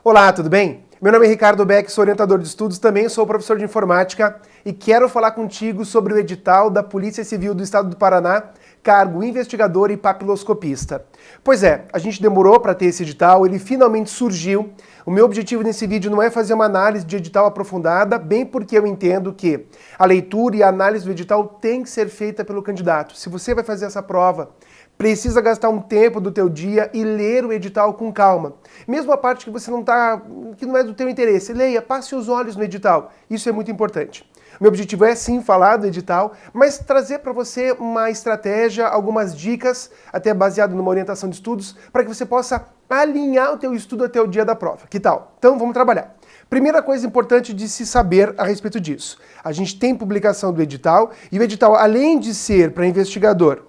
Olá, tudo bem? Meu nome é Ricardo Beck, sou orientador de estudos, também sou professor de informática e quero falar contigo sobre o edital da Polícia Civil do Estado do Paraná, cargo investigador e papiloscopista. Pois é, a gente demorou para ter esse edital, ele finalmente surgiu. O meu objetivo nesse vídeo não é fazer uma análise de edital aprofundada, bem porque eu entendo que a leitura e a análise do edital tem que ser feita pelo candidato. Se você vai fazer essa prova, precisa gastar um tempo do teu dia e ler o edital com calma. Mesmo a parte que você que não é do teu interesse, leia, passe os olhos no edital. Isso é muito importante. Meu objetivo é sim falar do edital, mas trazer para você uma estratégia, algumas dicas, até baseado numa orientação de estudos, para que você possa alinhar o teu estudo até o dia da prova. Que tal? Então vamos trabalhar. Primeira coisa importante de se saber a respeito disso. A gente tem publicação do edital, e o edital, além de ser para investigador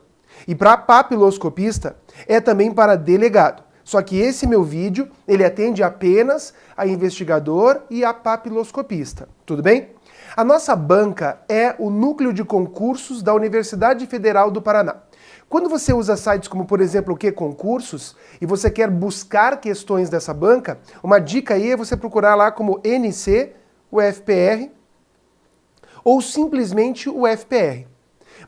e para papiloscopista, é também para delegado. Só que esse meu vídeo, ele atende apenas a investigador e a papiloscopista. Tudo bem? A nossa banca é o núcleo de concursos da Universidade Federal do Paraná. Quando você usa sites como, por exemplo, o que concursos, e você quer buscar questões dessa banca, uma dica aí é você procurar lá como NC, UFPR, ou simplesmente UFPR.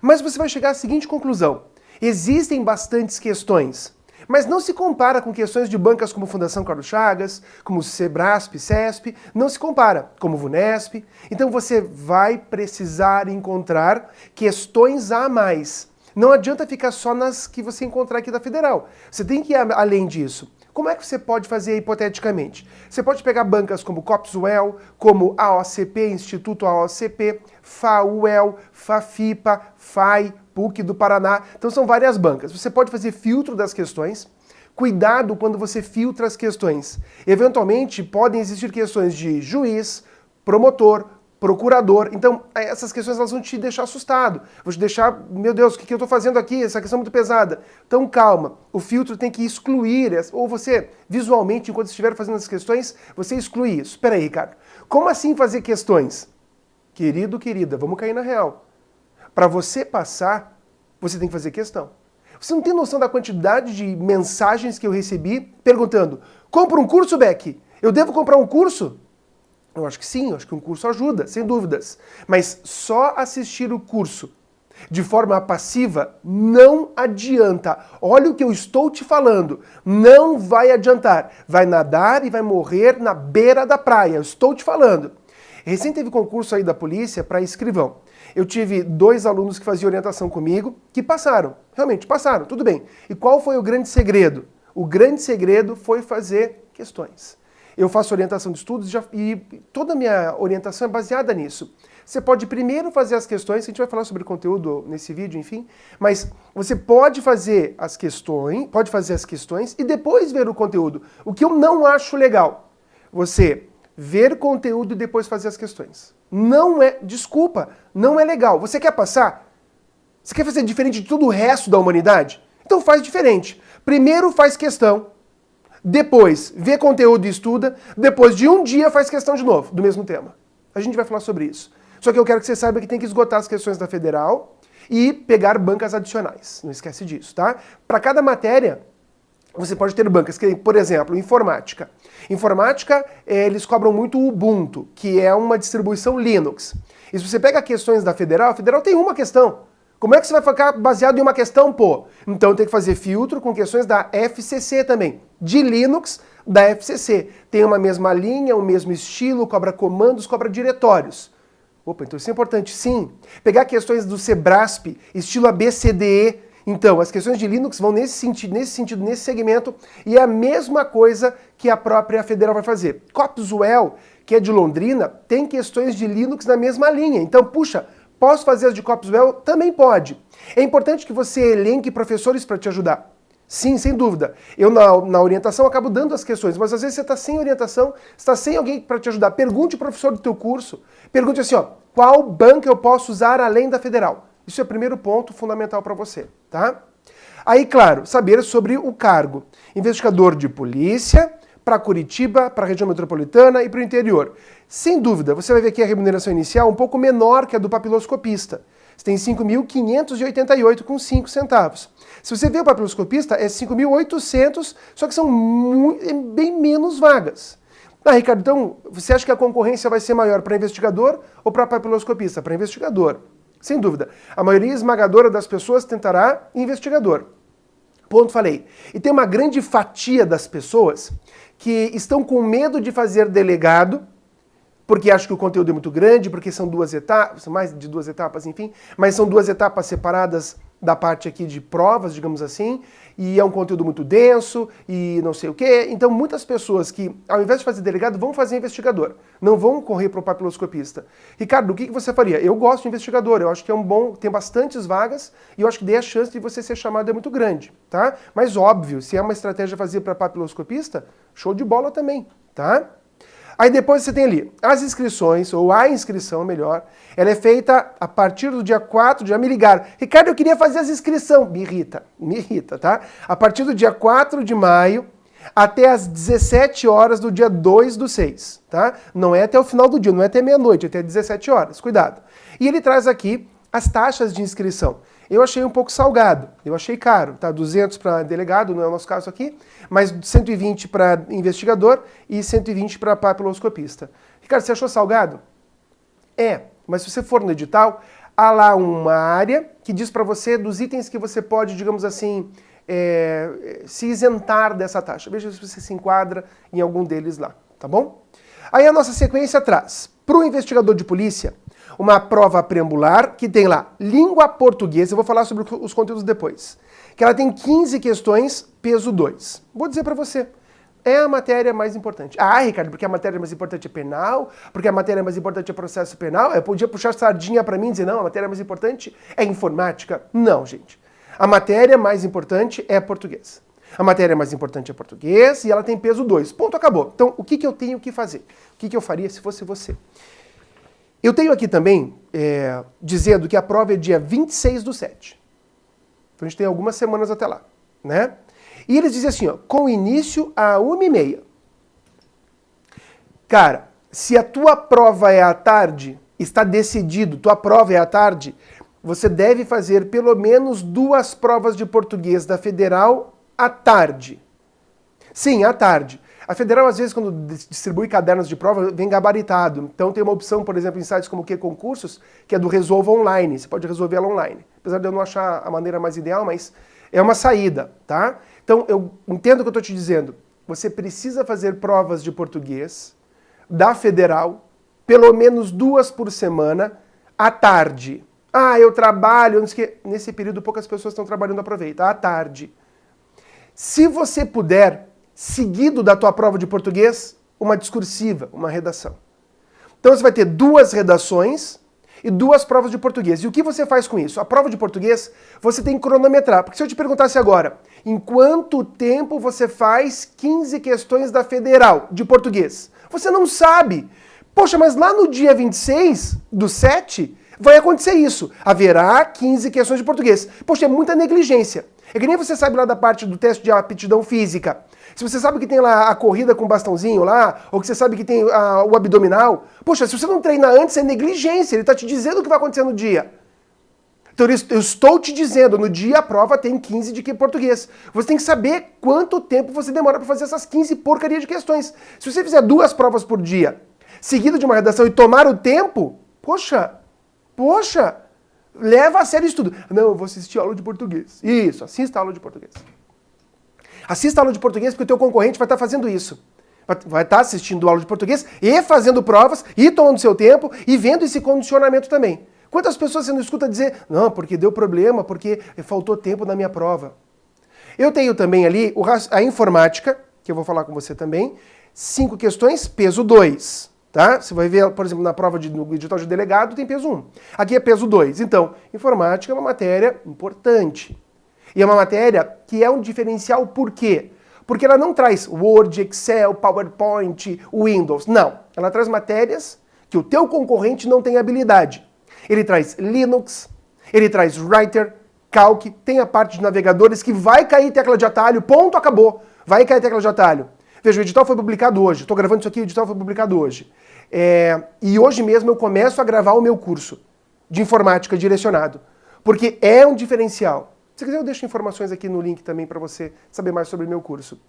Mas você vai chegar à seguinte conclusão: existem bastantes questões, mas não se compara com questões de bancas como Fundação Carlos Chagas, como Sebrasp, CESP, não se compara, como VUNESP. Então você vai precisar encontrar questões a mais. Não adianta ficar só nas que você encontrar aqui da Federal. Você tem que ir além disso. Como é que você pode fazer hipoteticamente? Você pode pegar bancas como COPS-UEL, como AOCP, Instituto AOCP, FAUEL, FAFIPA, FAI, PUC do Paraná. Então são várias bancas. Você pode fazer filtro das questões. Cuidado quando você filtra as questões. Eventualmente podem existir questões de juiz, promotor, procurador. Então essas questões elas vão te deixar assustado. Vão te deixar, meu Deus, o que eu estou fazendo aqui? Essa questão é muito pesada. Então calma. O filtro tem que excluir, ou você visualmente, enquanto estiver fazendo as questões, você exclui isso. Espera aí, Ricardo. Como assim fazer questões? Querido, querida, vamos cair na real. Para você passar, você tem que fazer questão. Você não tem noção da quantidade de mensagens que eu recebi perguntando: compra um curso, Beck? Eu devo comprar um curso? Eu acho que sim, eu acho que um curso ajuda, sem dúvidas. Mas só assistir o curso de forma passiva não adianta. Olha o que eu estou te falando. Não vai adiantar. Vai nadar e vai morrer na beira da praia. Eu estou te falando. Recém teve concurso aí da polícia para escrivão. Eu tive 2 alunos que faziam orientação comigo que passaram. Realmente, passaram, tudo bem. E qual foi o grande segredo? O grande segredo foi fazer questões. Eu faço orientação de estudos e toda a minha orientação é baseada nisso. Você pode primeiro fazer as questões, a gente vai falar sobre conteúdo nesse vídeo, enfim, mas você pode fazer as questões e depois ver o conteúdo. O que eu não acho legal, você ver conteúdo e depois fazer as questões. Não é, desculpa, não é legal. Você quer passar? Você quer fazer diferente de todo o resto da humanidade? Então faz diferente. Primeiro faz questão, depois vê conteúdo e estuda, depois de um dia faz questão de novo, do mesmo tema. A gente vai falar sobre isso. Só que eu quero que você saiba que tem que esgotar as questões da Federal e pegar bancas adicionais. Não esquece disso, tá? Para cada matéria, você pode ter bancas, que, por exemplo, informática. Informática, eles cobram muito o Ubuntu, que é uma distribuição Linux. E se você pega questões da Federal, a Federal tem uma questão. Como é que você vai ficar baseado em uma questão, pô? Então tem que fazer filtro com questões da FCC também, de Linux da FCC. Tem uma mesma linha, o mesmo estilo, cobra comandos, cobra diretórios. Opa, então isso é importante, sim. Pegar questões do Sebrasp, estilo ABCDE. Então, as questões de Linux vão nesse sentido, nesse segmento, e é a mesma coisa que a própria Federal vai fazer. COPS-UEL, que é de Londrina, tem questões de Linux na mesma linha. Então, puxa, posso fazer as de COPS-UEL? Também pode. É importante que você elenque professores para te ajudar. Sim, sem dúvida. Eu, na orientação, acabo dando as questões, mas às vezes você está sem orientação, está sem alguém para te ajudar. Pergunte o professor do teu curso. Pergunte assim, ó, qual banca eu posso usar além da Federal? Isso é o primeiro ponto fundamental para você, tá? Aí, claro, saber sobre o cargo. Investigador de polícia, para Curitiba, para a região metropolitana e para o interior. Sem dúvida, você vai ver aqui a remuneração inicial um pouco menor que a do papiloscopista. Você tem 5.588 com 5 centavos. Se você vê o papiloscopista, é 5.800, só que são bem menos vagas. Ah, Ricardo, então você acha que a concorrência vai ser maior para investigador ou para papiloscopista? Para investigador, sem dúvida. A maioria esmagadora das pessoas tentará investigador. Ponto, falei. E tem uma grande fatia das pessoas que estão com medo de fazer delegado, porque acham que o conteúdo é muito grande, porque são duas etapas, mais de duas etapas, enfim, mas são duas etapas separadas da parte aqui de provas, digamos assim, e é um conteúdo muito denso e não sei o quê. Então muitas pessoas que, ao invés de fazer delegado, vão fazer investigador, não vão correr para o papiloscopista. Ricardo, o que você faria? Eu gosto de investigador, eu acho que é um bom, tem bastantes vagas e eu acho que daí a chance de você ser chamado é muito grande, tá? Mas óbvio, se é uma estratégia fazer para papiloscopista, show de bola também, tá? Aí depois você tem ali as inscrições, ou a inscrição, melhor, ela é feita a partir do dia 4, já me ligaram. Ricardo, eu queria fazer as inscrições. Me irrita, tá? A partir do dia 4 de maio até as 17 horas do dia 2/6, tá? Não é até o final do dia, não é até meia-noite, é até 17 horas, cuidado. E ele traz aqui as taxas de inscrição. Eu achei um pouco salgado, eu achei caro, tá? 200 para delegado, não é o nosso caso aqui, mas 120 para investigador e 120 para papiloscopista. Ricardo, você achou salgado? É, mas se você for no edital, há lá uma área que diz para você dos itens que você pode, digamos assim, se isentar dessa taxa. Veja se você se enquadra em algum deles lá, tá bom? Aí a nossa sequência traz, para o investigador de polícia, uma prova preambular que tem lá língua portuguesa, eu vou falar sobre os conteúdos depois, que ela tem 15 questões, peso 2. Vou dizer para você, é a matéria mais importante. Ah, Ricardo, porque a matéria mais importante é penal, porque a matéria mais importante é processo penal, eu podia puxar sardinha para mim e dizer, não, a matéria mais importante é informática. Não, gente. A matéria mais importante é português. A matéria mais importante é português e ela tem peso 2. Ponto, acabou. Então, o que eu tenho que fazer? O que eu faria se fosse você? Eu tenho aqui também, dizendo que a prova é dia 26/7. Então a gente tem algumas semanas até lá, né? E eles dizem assim, ó, com início a 1h30. Cara, se a tua prova é à tarde, está decidido, tua prova é à tarde, você deve fazer pelo menos 2 provas de português da Federal à tarde. Sim, à tarde. A Federal, às vezes, quando distribui cadernos de prova, vem gabaritado. Então tem uma opção, por exemplo, em sites como o Concursos, que é do Resolva Online. Você pode resolver ela online. Apesar de eu não achar a maneira mais ideal, mas é uma saída, tá? Então eu entendo o que eu estou te dizendo. Você precisa fazer provas de português da Federal, pelo menos 2 por semana, à tarde. Ah, eu trabalho, não sei o quê. Nesse período poucas pessoas estão trabalhando, aproveita. À tarde. Se você puder, seguido da tua prova de português, uma discursiva, uma redação. Então você vai ter 2 redações e 2 provas de português. E o que você faz com isso? A prova de português, você tem que cronometrar. Porque se eu te perguntasse agora, em quanto tempo você faz 15 questões da Federal de português? Você não sabe. Poxa, mas lá no dia 26/7, vai acontecer isso. Haverá 15 questões de português. Poxa, é muita negligência. É que nem você sabe lá da parte do teste de aptidão física. Se você sabe que tem lá a corrida com bastãozinho lá, ou que você sabe que tem o abdominal, poxa, se você não treina antes, é negligência. Ele está te dizendo o que vai acontecer no dia. Então eu estou te dizendo, no dia a prova tem 15 de português. Você tem que saber quanto tempo você demora para fazer essas 15 porcaria de questões. Se você fizer 2 provas por dia, seguido de uma redação e tomar o tempo, poxa, leva a sério isso tudo. Não, eu vou assistir aula de português. Isso, assista a aula de português. Assista a aula de português porque o teu concorrente vai estar fazendo isso. Vai estar assistindo aula de português e fazendo provas e tomando seu tempo e vendo esse condicionamento também. Quantas pessoas você não escuta dizer, não, porque deu problema, porque faltou tempo na minha prova. Eu tenho também ali a informática, que eu vou falar com você também, 5 questões, peso 2. Tá? Você vai ver, por exemplo, na prova no edital de delegado tem peso 1. Aqui é peso 2. Então, informática é uma matéria importante. E é uma matéria que é um diferencial por quê? Porque ela não traz Word, Excel, PowerPoint, Windows. Não. Ela traz matérias que o teu concorrente não tem habilidade. Ele traz Linux, ele traz Writer, Calc, tem a parte de navegadores que vai cair tecla de atalho, ponto, acabou. Vai cair tecla de atalho. Veja, o edital foi publicado hoje. Estou gravando isso aqui, o edital foi publicado hoje. E hoje mesmo eu começo a gravar o meu curso de informática direcionado. Porque é um diferencial. Se quiser, eu deixo informações aqui no link também para você saber mais sobre o meu curso.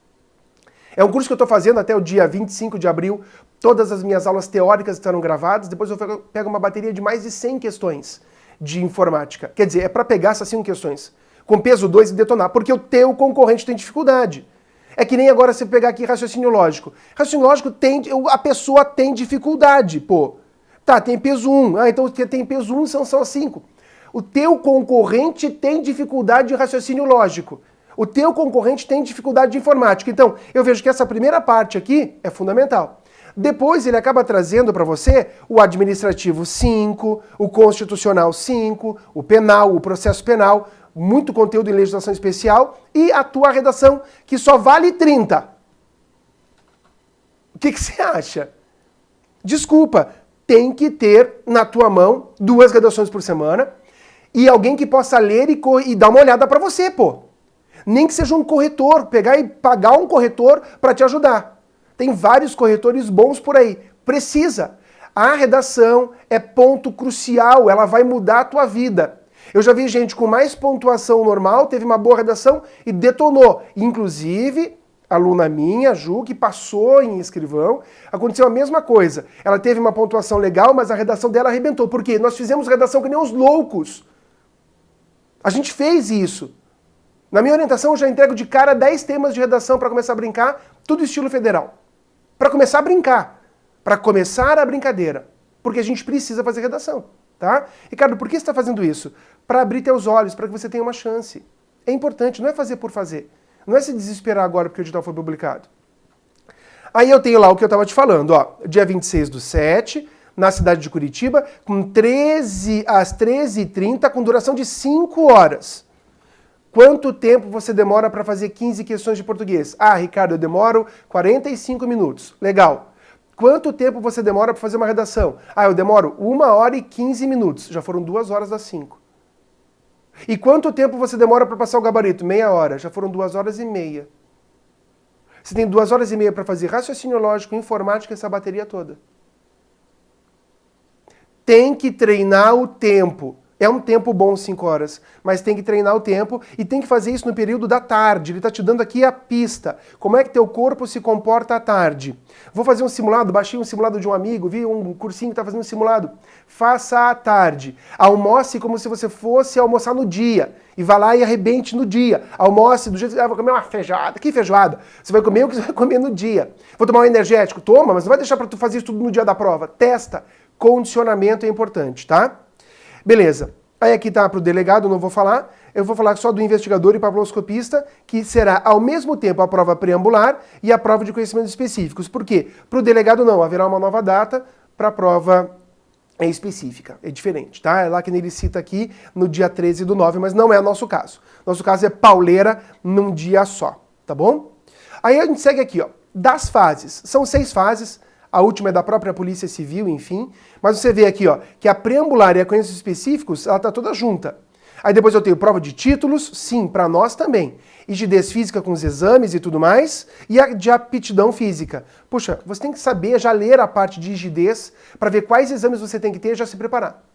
É um curso que eu estou fazendo até o dia 25 de abril. Todas as minhas aulas teóricas estarão gravadas. Depois eu pego uma bateria de mais de 100 questões de informática. Quer dizer, é para pegar essas 100 questões com peso 2 e detonar, porque o teu concorrente tem dificuldade. É que nem agora você pegar aqui raciocínio lógico. Raciocínio lógico a pessoa tem dificuldade, pô. Tá, tem peso 1. Ah, então tem peso 1 são só 5. O teu concorrente tem dificuldade de raciocínio lógico. O teu concorrente tem dificuldade de informática. Então, eu vejo que essa primeira parte aqui é fundamental. Depois ele acaba trazendo para você o administrativo 5, o constitucional 5, o penal, o processo penal, muito conteúdo em legislação especial e a tua redação, que só vale 30. O que você acha? Desculpa, tem que ter na tua mão 2 redações por semana e alguém que possa ler e dar uma olhada para você, pô. Nem que seja um corretor, pegar e pagar um corretor para te ajudar. Tem vários corretores bons por aí. Precisa. A redação é ponto crucial, ela vai mudar a tua vida. Eu já vi gente com mais pontuação normal, teve uma boa redação e detonou. Inclusive, aluna minha, Ju, que passou em escrivão, aconteceu a mesma coisa. Ela teve uma pontuação legal, mas a redação dela arrebentou. Por quê? Nós fizemos redação que nem os loucos. A gente fez isso. Na minha orientação, eu já entrego de cara 10 temas de redação para começar a brincar, tudo estilo federal. Para começar a brincar. Para começar a brincadeira. Porque a gente precisa fazer redação. Tá? Ricardo, por que você está fazendo isso? Para abrir teus olhos, para que você tenha uma chance. É importante, não é fazer por fazer. Não é se desesperar agora porque o edital foi publicado. Aí eu tenho lá o que eu estava te falando, ó, dia 26/7, na cidade de Curitiba, às 13h30, com duração de 5 horas. Quanto tempo você demora para fazer 15 questões de português? Ah, Ricardo, eu demoro 45 minutos. Legal. Quanto tempo você demora para fazer uma redação? Ah, eu demoro 1 hora e 15 minutos. Já foram 2 horas das 5. E quanto tempo você demora para passar o gabarito? Meia hora. Já foram 2 horas e meia. Você tem 2 horas e meia para fazer raciocínio lógico, informática, essa bateria toda. Tem que treinar o tempo. É um tempo bom 5 horas, mas tem que treinar o tempo e tem que fazer isso no período da tarde. Ele está te dando aqui a pista. Como é que teu corpo se comporta à tarde? Vou fazer um simulado, baixei um simulado de um amigo, vi um cursinho que está fazendo um simulado. Faça à tarde. Almoce como se você fosse almoçar no dia. E vá lá e arrebente no dia. Almoce do jeito que vou comer uma feijoada. Que feijoada? Você vai comer o que você vai comer no dia. Vou tomar um energético? Toma, mas não vai deixar para tu fazer isso tudo no dia da prova. Testa. Condicionamento é importante, tá? Beleza. Aí aqui tá para o delegado, não vou falar. Eu vou falar só do investigador e papiloscopista, que será ao mesmo tempo a prova preambular e a prova de conhecimentos específicos. Por quê? Para o delegado não, haverá uma nova data para a prova específica. É diferente, tá? É lá que ele cita aqui no dia 13/9, mas não é o nosso caso. Nosso caso é pauleira num dia só, tá bom? Aí a gente segue aqui, ó, das fases. São 6 fases. A última é da própria Polícia Civil, enfim. Mas você vê aqui, ó, que a preambular e a conhecimentos específicos, ela tá toda junta. Aí depois eu tenho prova de títulos, sim, para nós também. Rigidez física com os exames e tudo mais. E a de aptidão física. Puxa, você tem que saber já ler a parte de rigidez para ver quais exames você tem que ter e já se preparar.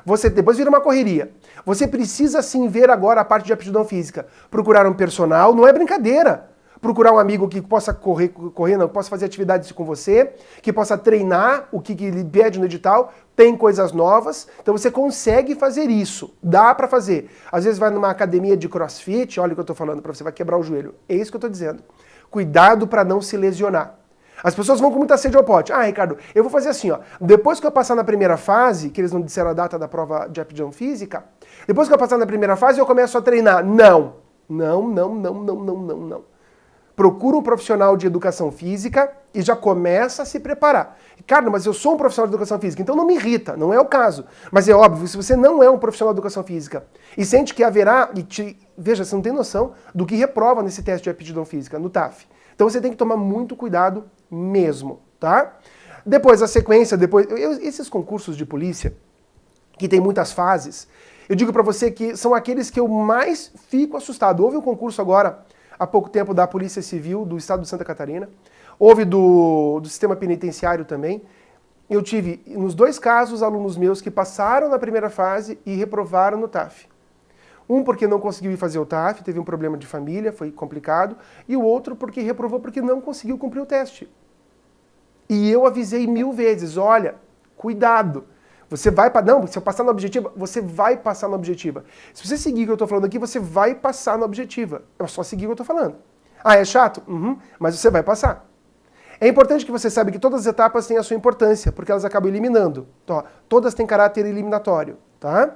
Você depois vira uma correria. Você precisa sim ver agora a parte de aptidão física. Procurar um personal, não é brincadeira. Procurar um amigo que possa que possa fazer atividades com você, que possa treinar o que ele pede no edital, tem coisas novas, então você consegue fazer isso, dá pra fazer. Às vezes vai numa academia de crossfit, olha o que eu tô falando pra você, vai quebrar o joelho, é isso que eu tô dizendo. Cuidado pra não se lesionar. As pessoas vão com muita sede ao pote. Ah, Ricardo, eu vou fazer assim, ó, depois que eu passar na primeira fase, que eles não disseram a data da prova de aptidão física, depois que eu passar na primeira fase eu começo a treinar. Não. Procura um profissional de educação física e já começa a se preparar. Ricardo, mas eu sou um profissional de educação física, então não me irrita, não é o caso. Mas é óbvio, se você não é um profissional de educação física e sente que haverá, veja, você não tem noção do que reprova nesse teste de aptidão física, no TAF. Então você tem que tomar muito cuidado mesmo, tá? Depois, a sequência, esses concursos de polícia, que tem muitas fases, eu digo pra você que são aqueles que eu mais fico assustado. Houve um concurso agora, há pouco tempo, da Polícia Civil do Estado de Santa Catarina. Houve do Sistema Penitenciário também. Eu tive, nos 2 casos, alunos meus que passaram na primeira fase e reprovaram no TAF. Um porque não conseguiu ir fazer o TAF, teve um problema de família, foi complicado. E o outro porque reprovou porque não conseguiu cumprir o teste. E eu avisei 1000 vezes, olha, cuidado. Você vai não, se eu passar na objetiva, você vai passar na objetiva. Se você seguir o que eu estou falando aqui, você vai passar na objetiva. É só seguir o que eu estou falando. Ah, é chato? Mas você vai passar. É importante que você saiba que todas as etapas têm a sua importância, porque elas acabam eliminando. Então, ó, todas têm caráter eliminatório, tá?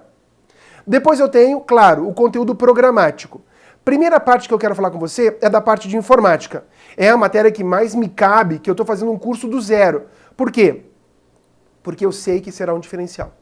Depois eu tenho, claro, o conteúdo programático. Primeira parte que eu quero falar com você é da parte de informática. É a matéria que mais me cabe, que eu estou fazendo um curso do zero. Por quê? Porque eu sei que será um diferencial.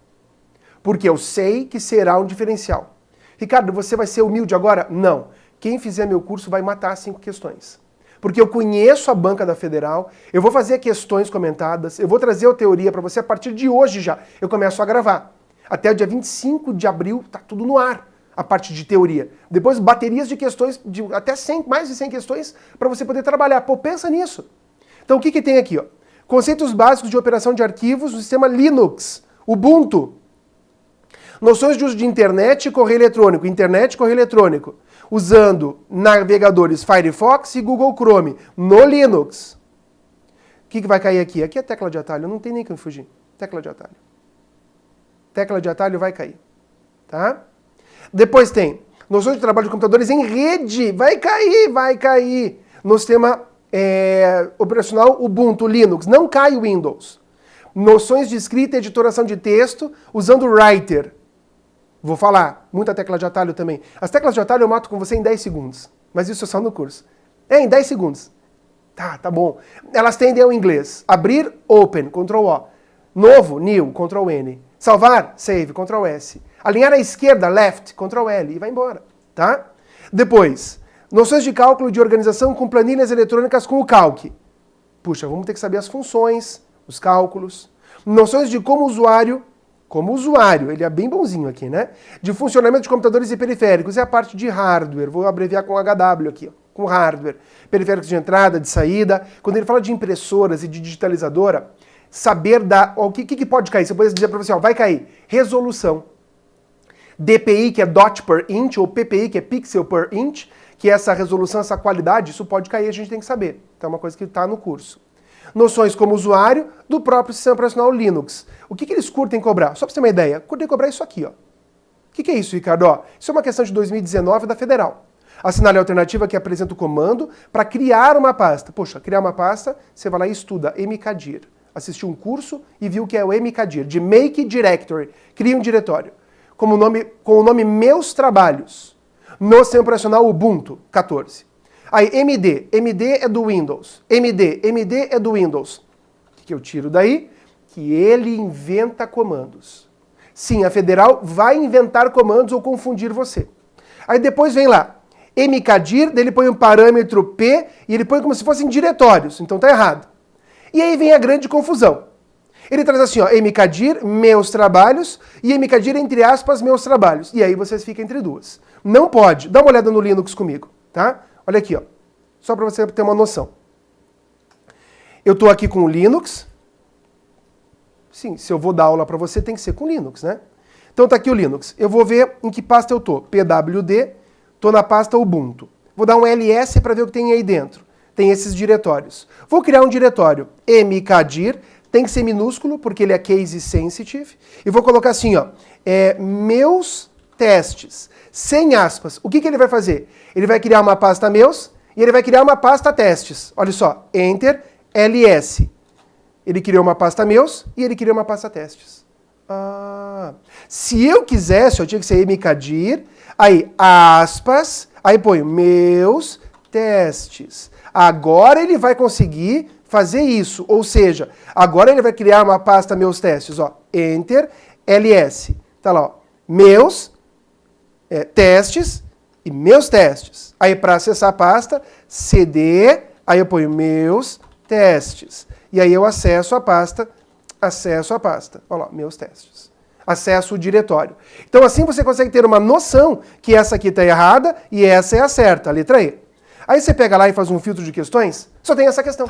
Porque eu sei que será um diferencial. Ricardo, você vai ser humilde agora? Não. Quem fizer meu curso vai matar 5 questões. Porque eu conheço a banca da Federal, eu vou fazer questões comentadas, eu vou trazer a teoria para você a partir de hoje já. Eu começo a gravar. Até o dia 25 de abril tá tudo no ar, a parte de teoria. Depois baterias de questões, de até 100, mais de 100 questões para você poder trabalhar. Pô, pensa nisso. Então o que tem aqui? Ó? Conceitos básicos de operação de arquivos no sistema Linux, Ubuntu. Noções de uso de internet e correio eletrônico. Internet e correio eletrônico. Usando navegadores Firefox e Google Chrome no Linux. O que vai cair aqui? Aqui é tecla de atalho, não tem nem como fugir. Tecla de atalho. Tecla de atalho vai cair. Tá? Depois tem noções de trabalho de computadores em rede. Vai cair. No sistema operacional Ubuntu, Linux. Não cai o Windows. Noções de escrita e editoração de texto usando o Writer. Vou falar. Muita tecla de atalho também. As teclas de atalho eu mato com você em 10 segundos. Mas isso é só no curso. Em 10 segundos. Tá bom. Elas tendem ao inglês. Abrir, open, Ctrl O. Novo, new, Ctrl N. Salvar, save, Ctrl S. Alinhar à esquerda, left, Ctrl L. E vai embora. Tá? Depois, noções de cálculo de organização com planilhas eletrônicas com o Calc. Puxa, vamos ter que saber as funções, os cálculos. Noções de como usuário, ele é bem bonzinho aqui, né? De funcionamento de computadores e periféricos. É a parte de hardware. Vou abreviar com HW aqui, ó, com hardware. Periféricos de entrada, de saída. Quando ele fala de impressoras e de digitalizadora, saber o que pode cair. Se eu pudesse dizer para você, ó, vai cair. Resolução. DPI, que é dot per inch, ou PPI, que é pixel per inch, que é essa resolução, essa qualidade, isso pode cair, a gente tem que saber. Então é uma coisa que está no curso. Noções como usuário do próprio sistema operacional Linux. O que eles curtem cobrar? Só para você ter uma ideia, curtem cobrar isso aqui, ó. O que é isso, Ricardo? Ó, isso é uma questão de 2019 da Federal. Assinale a alternativa que apresenta o comando para criar uma pasta. Poxa, criar uma pasta, você vai lá e estuda mkdir. Assistiu um curso e viu que é o mkdir, de Make Directory. Cria um diretório. Com o nome Meus Trabalhos. No sistema operacional Ubuntu 14. Aí, MD é do Windows. MD é do Windows. O que eu tiro daí? Que ele inventa comandos. Sim, a Federal vai inventar comandos ou confundir você. Aí depois vem lá, mkdir, daí ele põe um parâmetro P e ele põe como se fossem diretórios. Então tá errado. E aí vem a grande confusão. Ele traz assim, ó, mkdir, meus trabalhos, e mkdir, entre aspas, meus trabalhos. E aí vocês ficam entre duas. Não pode. Dá uma olhada no Linux comigo, tá? Olha aqui, ó. Só para você ter uma noção. Eu estou aqui com o Linux. Sim, se eu vou dar aula para você, tem que ser com Linux, né? Então tá aqui o Linux. Eu vou ver em que pasta eu tô. PWD, tô na pasta Ubuntu. Vou dar um ls para ver o que tem aí dentro. Tem esses diretórios. Vou criar um diretório mkdir, tem que ser minúsculo, porque ele é case sensitive. E vou colocar assim, ó, meus testes, sem aspas. O que ele vai fazer? Ele vai criar uma pasta meus e ele vai criar uma pasta testes. Olha só, enter, ls. Ele criou uma pasta meus e ele criou uma pasta testes. Se eu quisesse, eu tinha que ser mkdir, aí aspas, aí põe meus testes. Agora ele vai conseguir fazer isso, ou seja, agora ele vai criar uma pasta meus testes, ó, enter, ls. Tá lá, ó, meus testes e meus testes. Aí para acessar a pasta, cd, aí eu ponho meus testes. E aí eu acesso a pasta. Olha lá, meus testes. Acesso o diretório. Então assim você consegue ter uma noção que essa aqui está errada e essa é a certa, a letra E. Aí você pega lá e faz um filtro de questões, só tem essa questão.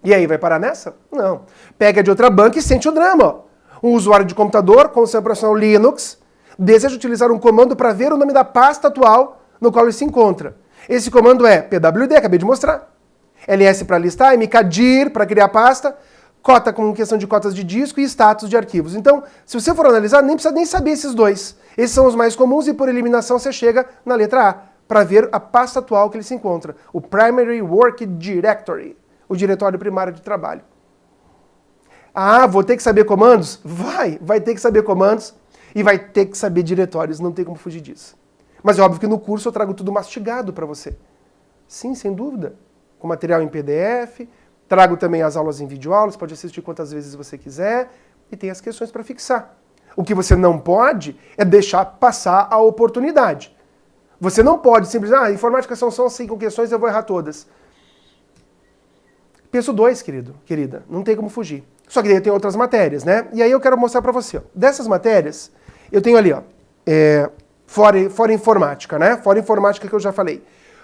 E aí, vai parar nessa? Não. Pega de outra banca e sente o drama. Ó. Um usuário de computador com o sistema operacional Linux deseja utilizar um comando para ver o nome da pasta atual no qual ele se encontra. Esse comando é pwd, acabei de mostrar. ls para listar, mkdir para criar pasta, cota com questão de cotas de disco e status de arquivos. Então, se você for analisar, nem precisa nem saber esses dois. Esses são os mais comuns e por eliminação você chega na letra A, para ver a pasta atual que ele se encontra. O Primary Work Directory, o diretório primário de trabalho. Ah, vou ter que saber comandos? Vai ter que saber comandos e vai ter que saber diretórios, não tem como fugir disso. Mas é óbvio que no curso eu trago tudo mastigado para você. Sim, sem dúvida. Com material em PDF, trago também as aulas em videoaulas, pode assistir quantas vezes você quiser e tem as questões para fixar. O que você não pode é deixar passar a oportunidade. Você não pode simplesmente, informática são só 5 questões, eu vou errar todas. Peso 2, querida, não tem como fugir. Só que daí eu tenho outras matérias, né? E aí eu quero mostrar para você. Ó. Dessas matérias, eu tenho ali, ó, fora informática, né? Fora informática que eu já falei.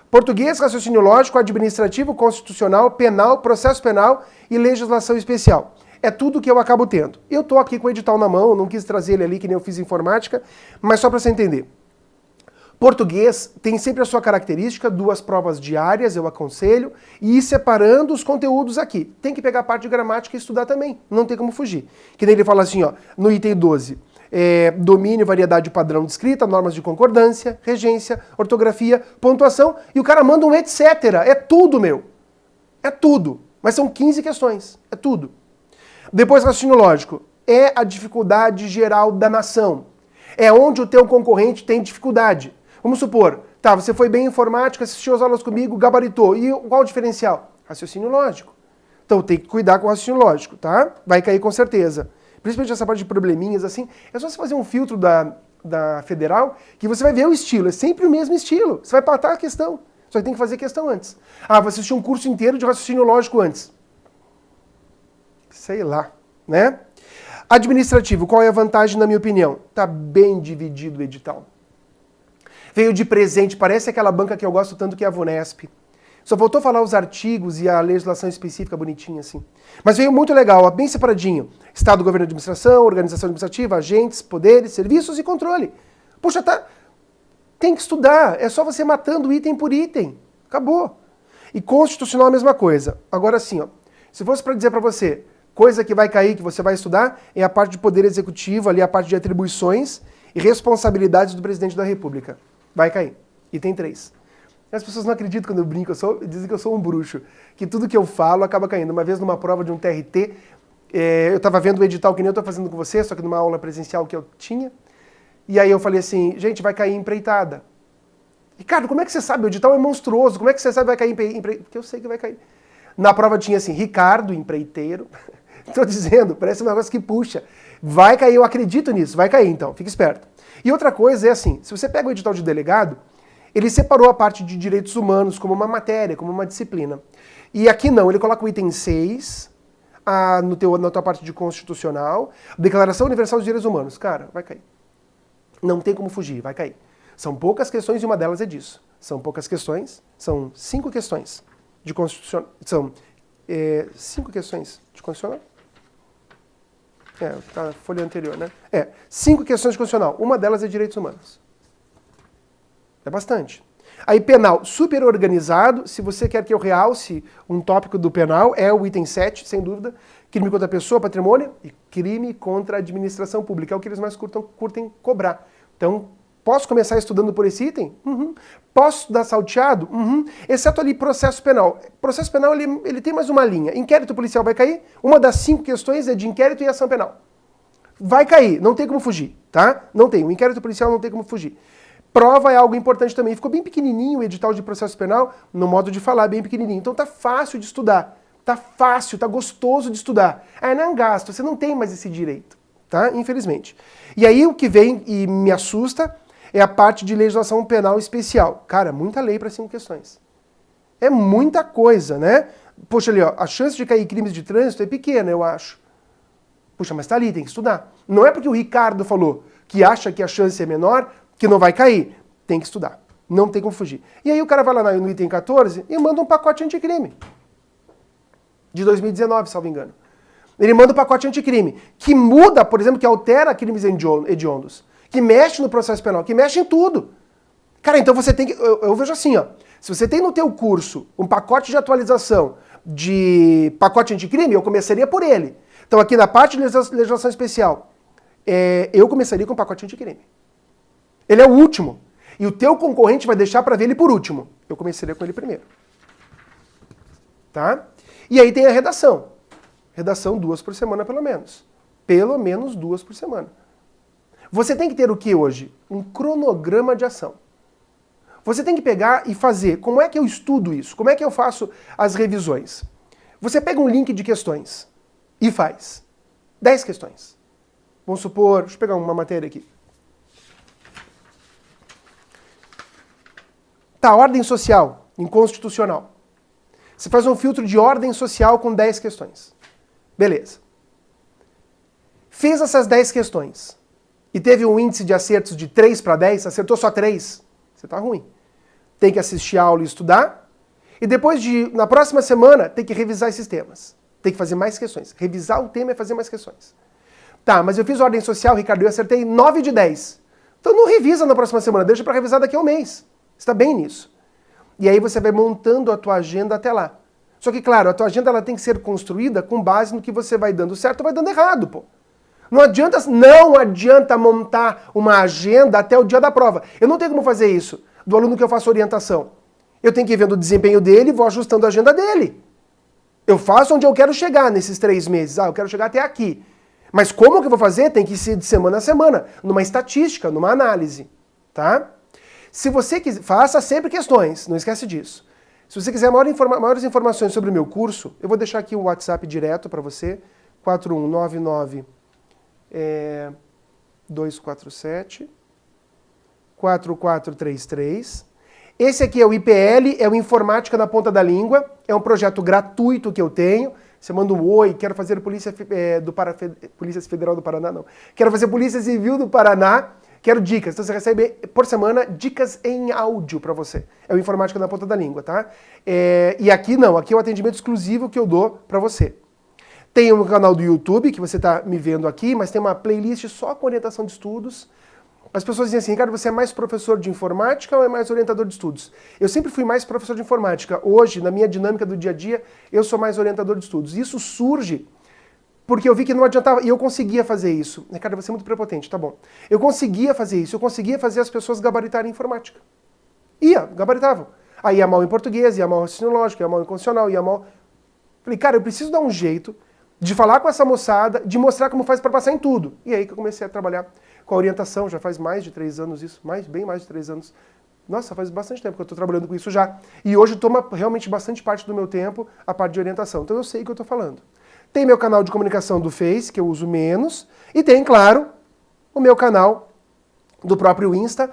Português, raciocínio lógico, administrativo, constitucional, penal, processo penal e legislação especial. É tudo que eu acabo tendo. Eu tô aqui com o edital na mão, não quis trazer ele ali que nem eu fiz informática, mas só para você entender. Português tem sempre a sua característica, 2 provas diárias, eu aconselho, e ir separando os conteúdos aqui. Tem que pegar a parte de gramática e estudar também, não tem como fugir. Que nem ele fala assim, ó, no item 12, domínio, variedade, padrão de escrita, normas de concordância, regência, ortografia, pontuação, e o cara manda um etc. É tudo, meu. É tudo. Mas são 15 questões, é tudo. Depois, raciocínio lógico, é a dificuldade geral da nação. É onde o teu concorrente tem dificuldade. Vamos supor, tá, você foi bem em informática, assistiu as aulas comigo, gabaritou. E qual o diferencial? Raciocínio lógico. Então tem que cuidar com o raciocínio lógico, tá? Vai cair com certeza. Principalmente essa parte de probleminhas, assim. É só você fazer um filtro da Federal que você vai ver o estilo. É sempre o mesmo estilo. Você vai patar a questão. Só que tem que fazer a questão antes. Ah, vou assistir um curso inteiro de raciocínio lógico antes. Sei lá, né? Administrativo, qual é a vantagem, na minha opinião? Tá bem dividido o edital. Veio de presente, parece aquela banca que eu gosto tanto que é a Vunesp. Só faltou falar os artigos e a legislação específica bonitinha assim. Mas veio muito legal, ó, bem separadinho. Estado, governo, administração, organização administrativa, agentes, poderes, serviços e controle. Poxa, tá... tem que estudar, é só você matando item por item. Acabou. E constitucional a mesma coisa. Agora sim, ó, se fosse para dizer para você, coisa que vai cair, que você vai estudar, é a parte de poder executivo, ali a parte de atribuições e responsabilidades do presidente da República. Vai cair. Item 3. As pessoas não acreditam quando eu brinco, dizem que eu sou um bruxo, que tudo que eu falo acaba caindo. Uma vez numa prova de um TRT, eu estava vendo o edital que nem eu estou fazendo com você, só que numa aula presencial que eu tinha, e aí eu falei assim, gente, vai cair empreitada. Ricardo, como é que você sabe? O edital é monstruoso, como é que você sabe que vai cair empreitada? Porque eu sei que vai cair. Na prova tinha assim, Ricardo, empreiteiro. Estou dizendo, parece um negócio que puxa. Vai cair, eu acredito nisso, vai cair então, fica esperto. E outra coisa é assim, se você pega o edital de delegado, ele separou a parte de direitos humanos como uma matéria, como uma disciplina. E aqui não, ele coloca o item 6 na tua parte de constitucional, Declaração Universal dos Direitos Humanos. Cara, vai cair. Não tem como fugir, vai cair. São poucas questões e uma delas é disso. São poucas questões, são 5 questões de constitucional. São 5 questões de constitucional? Tá, folha anterior, né? 5 questões de constitucional. Uma delas é direitos humanos. É bastante. Aí penal, super organizado. Se você quer que eu realce um tópico do penal, é o item 7, sem dúvida. Crime contra a pessoa, patrimônio e crime contra a administração pública. É o que eles mais curtem cobrar. Então, posso começar estudando por esse item? Posso estudar salteado? Exceto ali processo penal. Processo penal, ele tem mais uma linha. Inquérito policial vai cair. Uma das 5 questões é de inquérito e ação penal. Vai cair, não tem como fugir, tá? Não tem. O inquérito policial não tem como fugir. Prova é algo importante também. Ficou bem pequenininho o edital de processo penal, no modo de falar, bem pequenininho. Então tá fácil de estudar. Tá fácil, tá gostoso de estudar. Não gasto, você não tem mais esse direito, tá? Infelizmente. E aí o que vem e me assusta é a parte de legislação penal especial. Cara, muita lei para 5 questões. É muita coisa, né? Poxa, ali, ó, a chance de cair crimes de trânsito é pequena, eu acho. Puxa, mas tá ali, tem que estudar. Não é porque o Ricardo falou que acha que a chance é menor, que não vai cair. Tem que estudar. Não tem como fugir. E aí o cara vai lá no item 14 e manda um pacote anticrime. De 2019, salvo engano. Ele manda um pacote anticrime, que muda, por exemplo, que altera crimes hediondos. que mexe no processo penal, que mexe em tudo. Cara, então você tem que... Eu vejo assim, ó. Se você tem no teu curso um pacote de atualização de pacote anticrime, eu começaria por ele. Então aqui na parte de legislação especial, eu começaria com o pacote anticrime. Ele é o último. E o teu concorrente vai deixar para ver ele por último. Eu começaria com ele primeiro. Tá? E aí tem a redação. Redação 2 por semana, pelo menos. Pelo menos 2 por semana. Você tem que ter o que hoje? Um cronograma de ação. Você tem que pegar e fazer. Como é que eu estudo isso? Como é que eu faço as revisões? Você pega um link de questões e faz 10 questões. Vamos supor, deixa eu pegar uma matéria aqui. Tá, ordem social, inconstitucional. Você faz um filtro de ordem social com 10 questões. Beleza. Fez essas 10 questões e teve um índice de acertos de 3 para 10, acertou só 3, você tá ruim. Tem que assistir a aula e estudar, e depois na próxima semana, tem que revisar esses temas. Tem que fazer mais questões. Revisar o tema é fazer mais questões. Tá, mas eu fiz ordem social, Ricardo, eu acertei 9 de 10. Então não revisa na próxima semana, deixa para revisar daqui a um mês. Você está bem nisso. E aí você vai montando a tua agenda até lá. Só que, claro, a tua agenda ela tem que ser construída com base no que você vai dando certo ou vai dando errado, pô. Não adianta montar uma agenda até o dia da prova. Eu não tenho como fazer isso do aluno que eu faço orientação. Eu tenho que ir vendo o desempenho dele e vou ajustando a agenda dele. Eu faço onde eu quero chegar nesses 3 meses. Eu quero chegar até aqui. Mas como que eu vou fazer? Tem que ser de semana a semana, numa estatística, numa análise. Tá? Se você quiser, faça sempre questões, não esquece disso. Se você quiser maiores informações sobre o meu curso, eu vou deixar aqui o WhatsApp direto para você, 4199-247 4433. Esse aqui é o IPL, é o Informática na Ponta da Língua, é um projeto gratuito que eu tenho. Você manda um oi, quero fazer Polícia Federal do Paraná, não. Quero fazer Polícia Civil do Paraná, quero dicas. Então você recebe por semana dicas em áudio para você. É o Informática na Ponta da Língua, tá? E aqui não, aqui é o atendimento exclusivo que eu dou para você. Tem um canal do YouTube, que você está me vendo aqui, mas tem uma playlist só com orientação de estudos. As pessoas dizem assim, Ricardo, você é mais professor de informática ou é mais orientador de estudos? Eu sempre fui mais professor de informática. Hoje, na minha dinâmica do dia a dia, eu sou mais orientador de estudos. Isso surge porque eu vi que não adiantava, e eu conseguia fazer isso. Ricardo, você é muito prepotente, tá bom. Eu conseguia fazer isso, eu conseguia fazer as pessoas gabaritarem informática. Gabaritavam. Aí ia mal em português, ia mal em raciocínio lógico, ia mal em constitucional, ia mal... Falei, cara, eu preciso dar um jeito de falar com essa moçada, de mostrar como faz para passar em tudo. E aí que eu comecei a trabalhar com a orientação, já faz mais de 3 anos isso, bem mais de 3 anos. Nossa, faz bastante tempo que eu estou trabalhando com isso já. E hoje toma realmente bastante parte do meu tempo a parte de orientação. Então eu sei o que eu estou falando. Tem meu canal de comunicação do Face, que eu uso menos, e tem, claro, o meu canal do próprio Insta,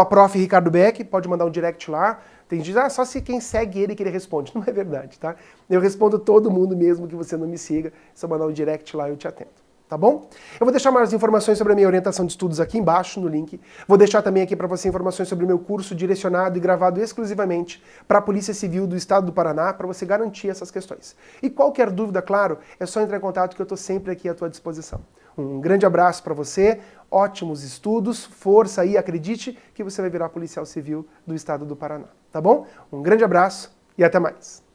@profRicardoBeck, pode mandar um direct lá. Tem gente que diz, só se quem segue ele que ele responde. Não é verdade, tá? Eu respondo todo mundo mesmo que você não me siga. É só mandar um direct lá e eu te atendo. Tá bom? Eu vou deixar mais informações sobre a minha orientação de estudos aqui embaixo no link. Vou deixar também aqui para você informações sobre o meu curso direcionado e gravado exclusivamente para a Polícia Civil do Estado do Paraná, para você garantir essas questões. E qualquer dúvida, claro, é só entrar em contato que eu estou sempre aqui à tua disposição. Um grande abraço para você, ótimos estudos, força aí, acredite que você vai virar policial civil do Estado do Paraná. Tá bom? Um grande abraço e até mais.